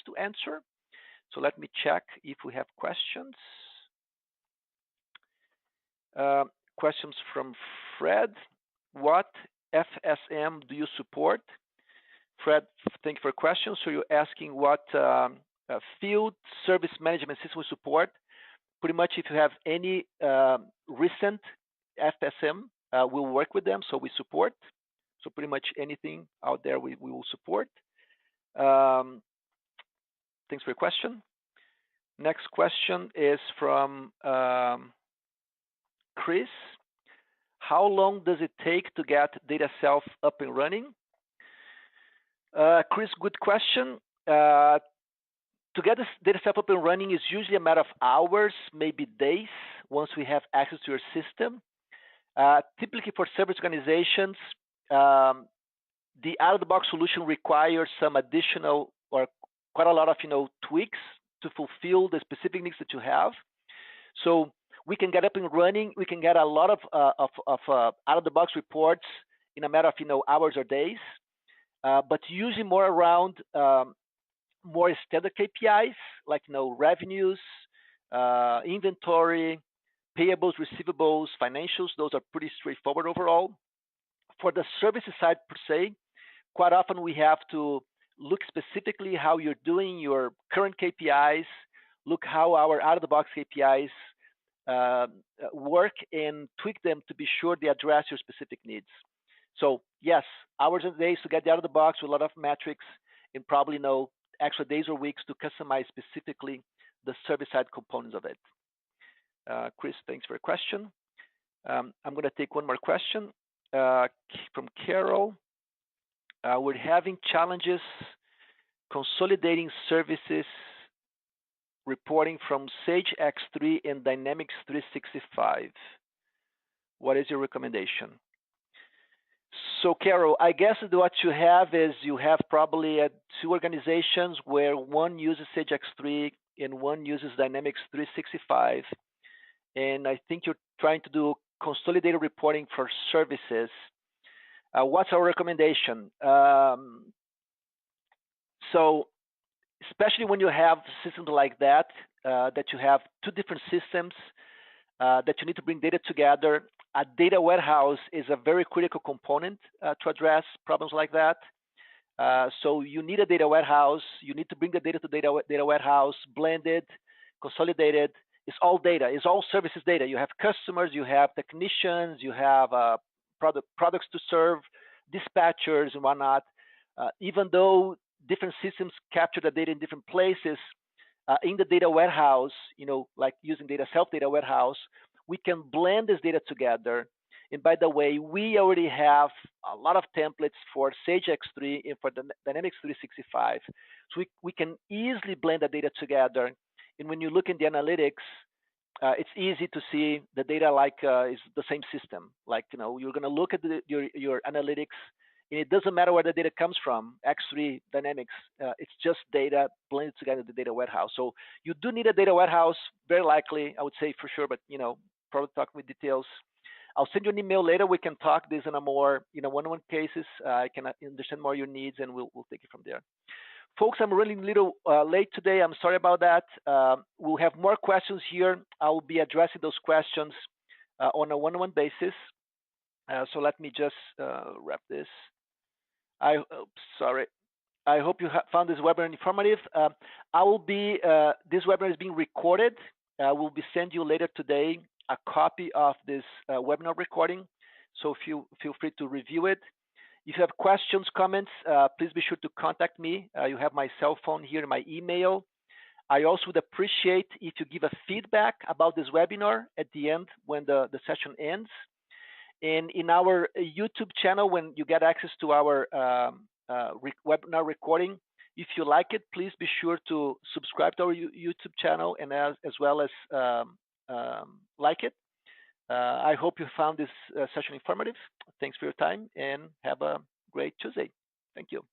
to answer. So let me check if we have questions. Questions from Fred. What FSM do you support? Fred, thank you for your question. So you're asking what field service management system we support. Pretty much if you have any recent FSM, we'll work with them, so we support. So pretty much anything out there we will support. Thanks for your question. Next question is from Chris. How long does it take to get DataSelf up and running? Chris, good question. To get this DataSelf up and running is usually a matter of hours, maybe days, once we have access to your system. Typically for service organizations, the out-of-the-box solution requires some additional or quite a lot of tweaks to fulfill the specific needs that you have. So we can get up and running. We can get a lot of out-of-the-box reports in a matter of hours or days, but usually more around more standard KPIs like revenues, inventory, payables, receivables, financials. Those are pretty straightforward overall. For the services side per se, quite often we have to look specifically how you're doing your current KPIs, look how our out-of-the-box KPIs work, and tweak them to be sure they address your specific needs. So yes, hours and days to get out of the box with a lot of metrics, and probably extra days or weeks to customize specifically the service side components of it. Chris, thanks for your question. I'm going to take one more question from Carol. We're having challenges consolidating services reporting from Sage X3 and Dynamics 365. What is your recommendation? So Carol, I guess what you have is you have probably two organizations where one uses Sage X3 and one uses Dynamics 365. And I think you're trying to do consolidated reporting for services. What's our recommendation? So especially when you have systems like that, that you have two different systems that you need to bring data together, a data warehouse is a very critical component to address problems like that. So you need a data warehouse. You need to bring the data to data warehouse, blended, consolidated. It's all data. It's all services data. You have customers, you have technicians, you have products to serve, dispatchers and whatnot. Even though different systems capture the data in different places, in the data warehouse, like using DataSelf data warehouse, we can blend this data together. And by the way, we already have a lot of templates for Sage X3 and for the Dynamics 365. So we can easily blend the data together. And when you look in the analytics, it's easy to see the data like is the same system. Like, you're going to look at your analytics, and it doesn't matter where the data comes from, X3, Dynamics, it's just data blended together in the data warehouse. So you do need a data warehouse, very likely, I would say for sure, but, probably talk with details. I'll send you an email later. We can talk this in a more, one-on-one cases. I can understand more your needs, and we'll take it from there. Folks, I'm running a little late today. I'm sorry about that. We'll have more questions here. I will be addressing those questions on a one-on-one basis. So let me just wrap this. Sorry. I hope you found this webinar informative. This webinar is being recorded. We'll be sending you later today a copy of this webinar recording. So feel free to review it. If you have questions, comments, please be sure to contact me. You have my cell phone here, my email. I also would appreciate if you give a feedback about this webinar at the end when the session ends. And in our YouTube channel, when you get access to our webinar recording, if you like it, please be sure to subscribe to our YouTube channel and as well as like it. I hope you found this session informative. Thanks for your time and have a great Tuesday. Thank you.